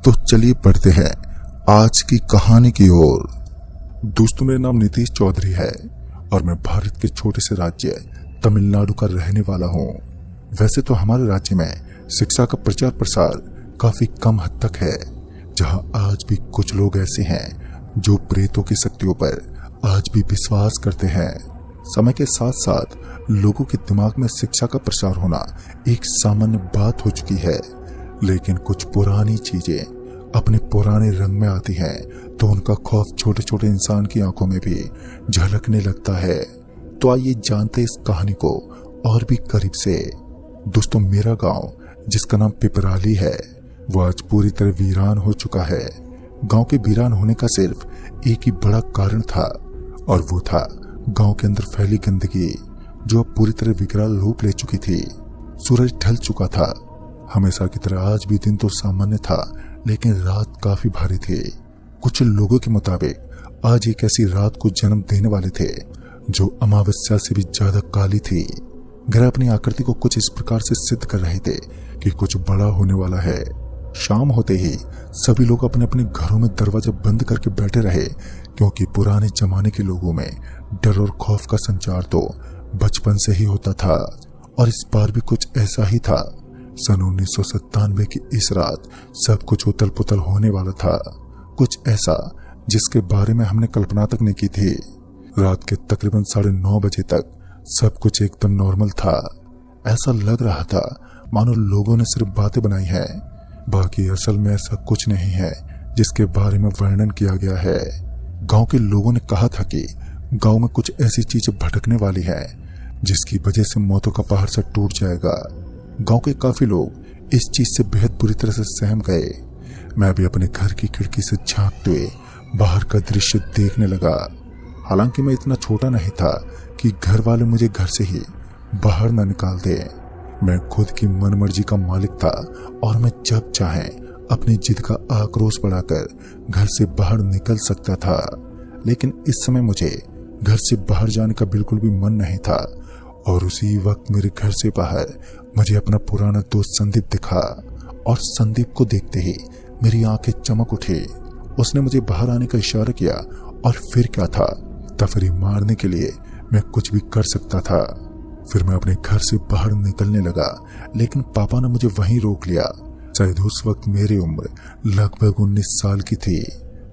तो चलिए पढ़ते हैं आज की कहानी की ओर। दोस्तों, मेरा नाम नीतीश चौधरी है और मैं भारत के छोटे से राज्य तमिलनाडु का रहने वाला हूँ। वैसे तो हमारे राज्य में शिक्षा का प्रचार प्रसार काफी कम हद तक है, जहाँ आज भी कुछ लोग ऐसे हैं जो प्रेतों की शक्तियों पर आज भी विश्वास करते हैं। समय के साथ साथ लोगों के दिमाग में शिक्षा का प्रसार होना एक सामान्य बात हो चुकी है, लेकिन कुछ पुरानी चीजें अपने पुराने रंग में आती हैं तो उनका खौफ छोटे छोटे इंसान की आंखों में भी झलकने लगता है। तो आइए जानते इस कहानी को और भी करीब से। दोस्तों, मेरा गांव जिसका नाम पिपराली है वो आज पूरी तरह वीरान हो चुका है। गांव के वीरान होने का सिर्फ एक ही बड़ा कारण था और वो था गांव के अंदर फैली गंदगी जो अब पूरी तरह विकराल रूप ले चुकी थी। सूरज ढल चुका था। हमेशा की तरह आज भी दिन तो सामान्य था, लेकिन रात काफी भारी थी। कुछ लोगों के मुताबिक आज एक ऐसी रात को जन्म देने वाले थे जो अमावस्या से भी ज्यादा काली थी। ग्रह अपनी आकृति को कुछ इस प्रकार से सिद्ध कर रहे थे कि कुछ बड़ा होने वाला है। शाम होते ही सभी लोग अपने अपने घरों में दरवाजा बंद करके बैठे रहे, क्योंकि पुराने जमाने के लोगों में डर और खौफ का संचार तो बचपन से ही होता था और इस बार भी कुछ ऐसा ही था। सन 1997 की इस रात सब कुछ उथल पुथल होने वाला था, कुछ ऐसा जिसके बारे में हमने कल्पना तक नहीं की थी। रात के तकरीबन 9:30 बजे तक सब कुछ एकदम नॉर्मल था। ऐसा लग रहा था मानो लोगों ने सिर्फ बातें बनाई हैं, बाकी असल में ऐसा कुछ नहीं है जिसके बारे में वर्णन किया गया है। गांव के लोगों ने कहा था कि गांव में कुछ ऐसी चीजें भटकने वाली है जिसकी वजह से मौतों का पहाड़ सा टूट जाएगा। गांव के काफी लोग इस चीज से बेहद बुरी तरह से सहम गए। मैं भी अपने घर की खिड़की से झांकते हुए बाहर का दृश्य देखने लगा। हालांकि मैं इतना छोटा नहीं था कि घर वाले मुझे घर से ही बाहर न निकाल दे। मैं खुद की मनमर्जी का मालिक था और मैं जब चाहे अपनी जिद का आक्रोश बढ़ाकर घर से बाहर निकल सकता था। लेकिन इस समय मुझे घर से बाहर जाने का बिल्कुल भी मन नहीं था और उसी वक्त मेरे घर से बाहर मुझे अपना पुराना दोस्त संदीप दिखा और संदीप को देखते ही मेरी आंखें चमक उठी। उसने मुझे बाहर आने का इशारा किया और फिर क्या था, तफरी मारने के लिए मैं कुछ भी कर सकता था। फिर मैं अपने घर से बाहर निकलने लगा, लेकिन पापा ने मुझे वहीं रोक लिया। शायद उस वक्त मेरी उम्र लगभग 19 साल की थी,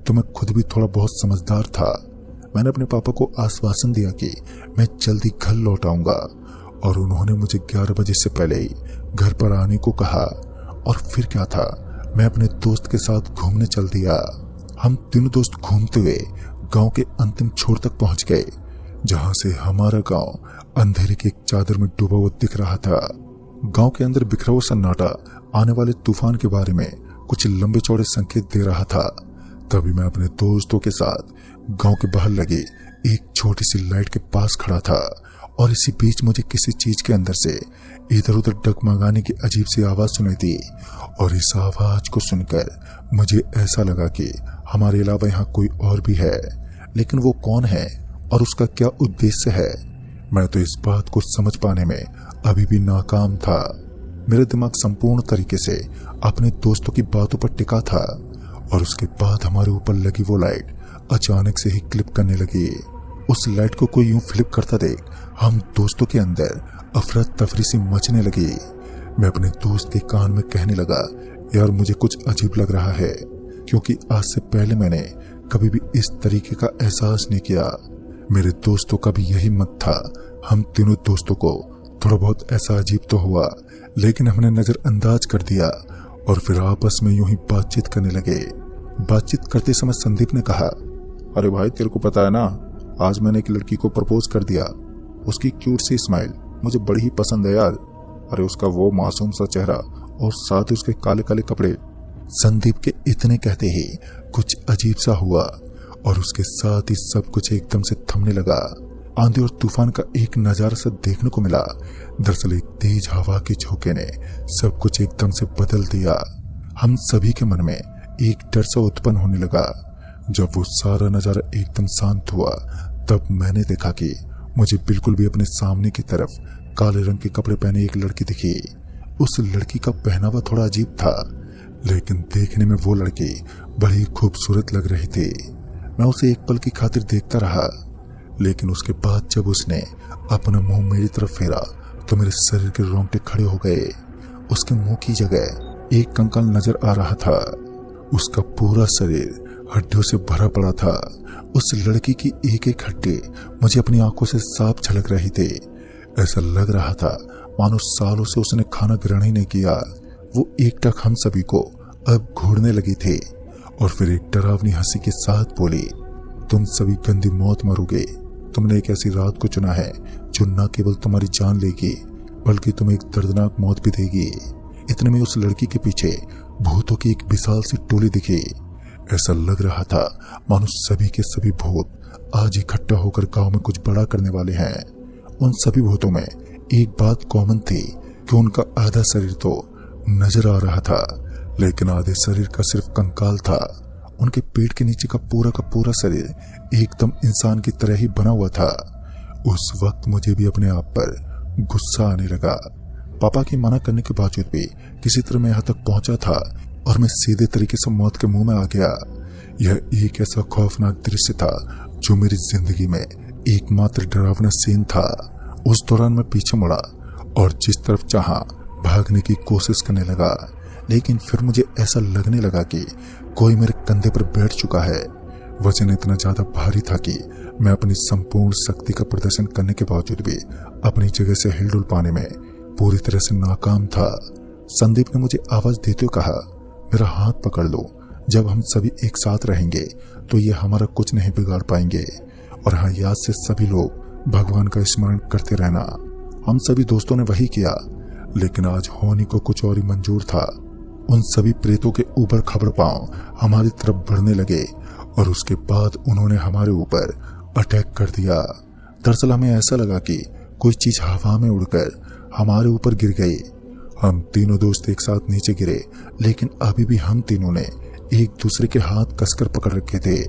तो मैं खुद भी थोड़ा बहुत समझदार था। मैंने अपने पापा को आश्वासन दिया कि मैं जल्दी घर लौट आऊंगा और उन्होंने मुझे 11 बजे से पहले ही घर पर आने को कहा। और फिर क्या था, मैं अपने दोस्त के साथ घूमने चल दिया। हम तीनों दोस्त घूमते हुए गांव के अंतिम छोर तक पहुंच गए, जहां से हमारा गांव अंधेरे की एक चादर में डूबा हुआ दिख रहा था। गांव के अंदर बिखरा हुआ सन्नाटा आने वाले तूफान के बारे में कुछ लंबे चौड़े संकेत दे रहा था। तभी मैं अपने दोस्तों के साथ गांव के बाहर लगे एक छोटी सी लाइट के पास खड़ा था और इसी बीच मुझे किसी चीज के अंदर से इधर उधर डगमगाने की अजीब सी आवाज सुनाई दी। और इस आवाज को सुनकर मुझे ऐसा लगा कि हमारे अलावा यहाँ कोई और भी है, लेकिन वो कौन है और उसका क्या उद्देश्य है, मैं तो इस बात को समझ पाने में अभी भी नाकाम था। मेरा दिमाग संपूर्ण तरीके से अपने दोस्तों की बातों पर टिका था और उसके बाद हमारे ऊपर लगी वो लाइट अचानक से ही क्लिप करने लगी। उस लाइट को कोई यूं फ्लिप करता देख हम दोस्तों के अंदर अफरा तफरी सी मचने लगी। मैं अपने दोस्त के कान में कहने लगा, यार मुझे कुछ अजीब लग रहा है, क्योंकि आज से पहले मैंने कभी भी इस तरीके का एहसास नहीं किया। मेरे दोस्तों का भी यही मत था। हम तीनों दोस्तों को थोड़ा बहुत ऐसा अजीब तो हुआ, लेकिन हमने नजरअंदाज कर दिया और फिर आपस में यूं ही बातचीत करने लगे। बातचीत करते समय संदीप ने कहा, अरे भाई तेरे को पता है ना, आज मैंने एक लड़की को प्रपोज कर दिया। उसकी क्यूट सी स्माइल मुझे बड़ी ही पसंद है यार। अरे उसका वो मासूम सा चेहरा और साथ ही उसके काले काले कपड़े। संदीप के इतने कहते ही कुछ अजीब सा हुआ और उसके साथ ही सब कुछ एकदम से थमने लगा। आंधी और तूफान का एक नजारा सा देखने को मिला। दरअसल एक तेज हवा के झोंके ने सब कुछ एकदम से बदल दिया। हम सभी के मन में एक डर सा उत्पन्न होने लगा। जब वो सारा नजारा एकदम शांत हुआ, तब मैंने देखा कि मुझे बिल्कुल भी अपने सामने की तरफ काले रंग के कपड़े पहने एक लड़की दिखी। उस लड़की का पहनावा थोड़ा अजीब था। लेकिन देखने में वो लड़की बड़ी खूबसूरत लग रही थी। मैं उसे एक पल की खातिर देखता रहा, लेकिन उसके बाद जब उसने अपना मुंह मेरी तरफ फेरा तो मेरे शरीर के रोंगटे खड़े हो गए। उसके मुंह की जगह एक कंकाल नजर आ रहा था। उसका पूरा शरीर हड्डियों से भरा पड़ा था। उस लड़की की एक एक हड्डी मुझे अपनी आंखों से साफ झलक रही थी। ऐसा लग रहा था मानो सालों से उसने खाना ग्रहण ही नहीं किया। वो एकटक हम सभी को अब घूरने लगी थी और फिर एक डरावनी हंसी के साथ बोली, तुम सभी गंदी मौत मरोगे। तुमने एक ऐसी रात को चुना है जो न केवल तुम्हारी जान लेगी बल्कि तुम्हें एक दर्दनाक मौत भी देगी। इतने में उस लड़की के पीछे भूतों की एक विशाल सी टोली दिखी। ऐसा लग रहा था मानो सभी के सभी भूत आज इकट्ठा होकर गांव में कुछ बड़ा करने वाले हैं। उन सभी भूतों में एक बात कॉमन थी कि उनका आधा शरीर तो नजर आ रहा था, लेकिन आधे शरीर का सिर्फ कंकाल था। उनके पेट के नीचे का पूरा शरीर एकदम इंसान की तरह ही बना हुआ था। उस वक्त मुझे भी अपने आप पर गुस्सा आने लगा। पापा के मना करने के बावजूद भी किसी तरह मैं यहाँ तक पहुंचा था और मैं सीधे तरीके से मौत के मुंह में आ गया। यह एक ऐसा खौफनाक दृश्य था जो मेरी जिंदगी में एकमात्र डरावना सीन था। उस दौरान मैं पीछे मुड़ा और जिस तरफ चाहा भागने की कोशिश करने लगा, लेकिन फिर मुझे ऐसा लगने लगा कि कोई मेरे कंधे पर बैठ चुका है। वजन इतना ज्यादा भारी था कि मैं अपनी संपूर्ण शक्ति का प्रदर्शन करने के बावजूद भी अपनी जगह से हिलडुल पाने में पूरी तरह से नाकाम था। संदीप ने मुझे आवाज देते हुए कहा, मेरा हाथ पकड़ लो। जब हम सभी एक साथ रहेंगे तो ये हमारा कुछ नहीं बिगाड़ पाएंगे। और हाँ, याद से सभी लोग भगवान का स्मरण करते रहना। हम सभी दोस्तों ने वही किया, लेकिन आज होनी को कुछ और ही मंजूर था। उन सभी प्रेतों के ऊपर खबड़ पांव हमारी तरफ बढ़ने लगे और उसके बाद उन्होंने हमारे ऊपर अटैक कर दिया। दरअसल हमें ऐसा लगा कि कोई चीज हवा में उड़कर हमारे ऊपर गिर गई। हम तीनों दोस्त एक साथ नीचे गिरे, लेकिन अभी भी हम तीनों ने एक दूसरे के हाथ कसकर पकड़ रखे थे।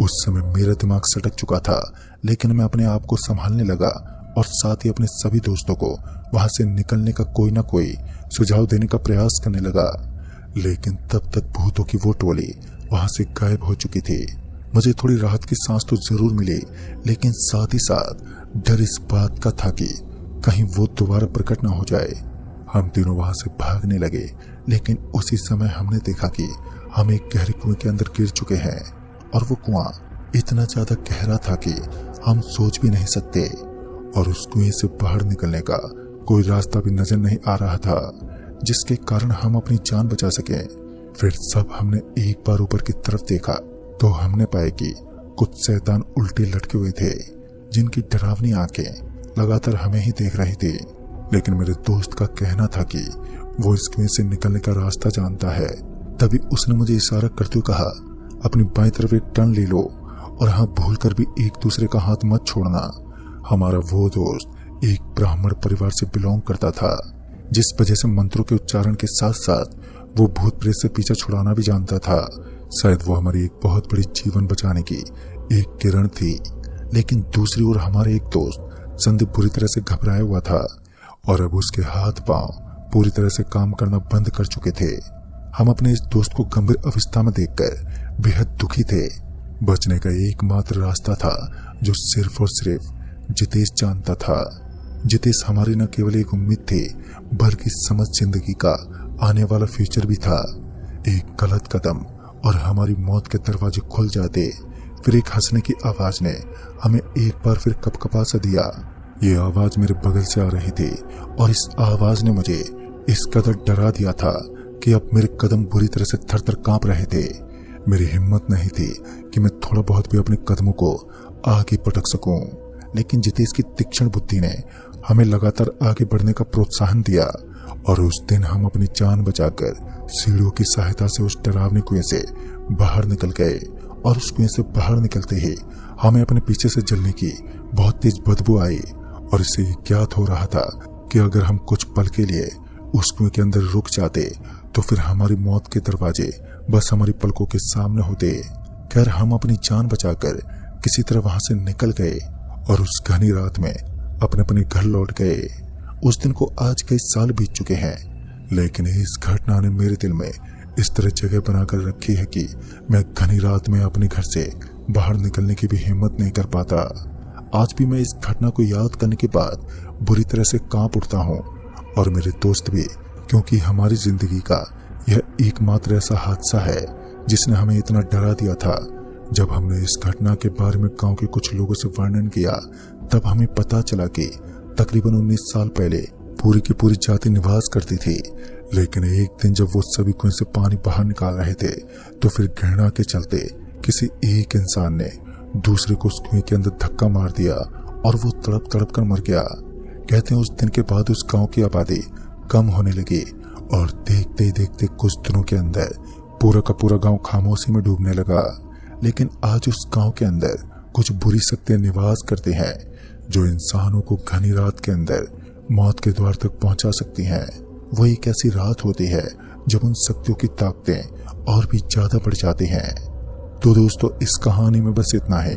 उस समय मेरा दिमाग सटक चुका था, लेकिन मैं अपने आप को संभालने लगा और साथ ही अपने सभी दोस्तों को वहां से निकलने का कोई ना कोई सुझाव देने का प्रयास करने लगा। लेकिन तब तक भूतों की वो टोली वहां से गायब हो चुकी थी। मुझे थोड़ी राहत की सांस तो जरूर मिली, लेकिन साथ ही साथ डर इस बात का था कि कहीं वो दोबारा प्रकट ना हो जाए। हम तीनों वहां से भागने लगे, लेकिन उसी समय हमने देखा कि हम एक गहरे कुएं के अंदर गिर चुके हैं और वो कुआं इतना ज्यादा गहरा था कि हम सोच भी नहीं सकते और उस कुएं से बाहर निकलने का कोई रास्ता भी नजर नहीं आ रहा था जिसके कारण हम अपनी जान बचा सके। फिर सब हमने एक बार ऊपर की तरफ देखा तो हमने पाया कि कुछ शैतान उल्टे लटके हुए थे जिनकी डरावनी आंखें लगातार हमें ही देख रही थी। लेकिन मेरे दोस्त का कहना था कि वो इस कुएं से निकलने का रास्ता जानता है। तभी उसने मुझे इशारा करते हुए कहा, अपनी बाईं तरफ एक टर्न ले लो और हाँ, भूल कर भी एक दूसरे का हाथ मत छोड़ना। हमारा वो दोस्त एक ब्राह्मण परिवार से बिलोंग करता था, जिस वजह से मंत्रों के उच्चारण के साथ साथ वो भूत प्रेत से पीछा छुड़ाना भी जानता था। शायद वो हमारी एक बहुत बड़ी जीवन बचाने की एक किरण थी। लेकिन दूसरी ओर हमारे एक दोस्त संदीप बुरी तरह से घबराया हुआ था और अब उसके हाथ पांव पूरी तरह से काम करना बंद कर चुके थे। हम अपने इस दोस्त को गंभीर अवस्था में देखकर बेहद दुखी थे। बचने का एकमात्र रास्ता था जो सिर्फ और सिर्फ जितेश जानता था। जितेश हमारी न केवल एक उम्मीद थी बल्कि समझ जिंदगी का आने वाला फ्यूचर भी था। एक गलत कदम और हमारी मौत के दरवाजे खुल जाते। फिर एक हंसने की आवाज ने हमें एक बार फिर कपकपा सा दिया। ये आवाज मेरे बगल से आ रही थी और इस आवाज ने मुझे इस कदर डरा दिया था कि अब मेरे कदम बुरी तरह से थर-थर कांप रहे थे। मेरी हिम्मत नहीं थी कि मैं थोड़ा बहुत भी अपने कदमों को आगे पटक सकूं। लेकिन जितेश की तीक्ष्ण बुद्धि ने हमें लगातार आगे बढ़ने का प्रोत्साहन दिया और उस दिन हम अपनी जान बचाकर सीढ़ियों की सहायता से उस डरावनी कुएं से बाहर निकल गए। और उस कुएं से बाहर निकलते ही हमें अपने पीछे से जलने की बहुत तेज बदबू आई और इससे ज्ञात हो रहा था कि अगर हम कुछ पल के लिए उस कुएं के अंदर रुक जाते तो फिर हमारी मौत के दरवाजे बस हमारी पलकों के सामने होते। खैर, हम अपनी जान बचाकर किसी तरह वहां से निकल गए और उस घनी रात में अपने अपने घर लौट गए। उस दिन को आज कई साल बीत चुके हैं, लेकिन इस घटना ने मेरे दिल में इस तरह जगह बनाकर रखी है कि मैं घनी रात में अपने घर से बाहर निकलने की भी हिम्मत नहीं कर पाता। आज भी मैं इस घटना को याद करने के बाद बुरी तरह से कांप उठता हूँ, और मेरे दोस्त भी, क्योंकि हमारी जिंदगी का यह एकमात्र ऐसा हादसा है जिसने हमें इतना डरा दिया था। जब हमने इस घटना के बारे में गांव के कुछ लोगों से वर्णन किया, तब हमें पता चला कि तकरीबन 19 साल पहले पूरी की पूरी जाति निवास करती थी। लेकिन एक दिन जब वो सभी कुएं से पानी बाहर निकाल रहे थे, तो फिर घृणा के चलते किसी एक इंसान ने दूसरे को उस कुएं के अंदर धक्का मार दिया और वो तड़प तड़प कर मर गया। कहते हैं उस दिन के बाद उस गांव की आबादी कम होने लगी और देखते ही देखते कुछ दिनों के अंदर पूरा का पूरा गांव खामोशी में डूबने लगा। लेकिन आज उस गांव के अंदर कुछ बुरी शक्तियां निवास करती हैं, जो इंसानों को घनी रात के अंदर मौत के द्वार तक पहुंचा सकती हैं। वो एक ऐसी रात होती है जब उन शक्तियों की ताकतें और भी ज्यादा बढ़ जाती हैं। तो दोस्तों, इस कहानी में बस इतना है।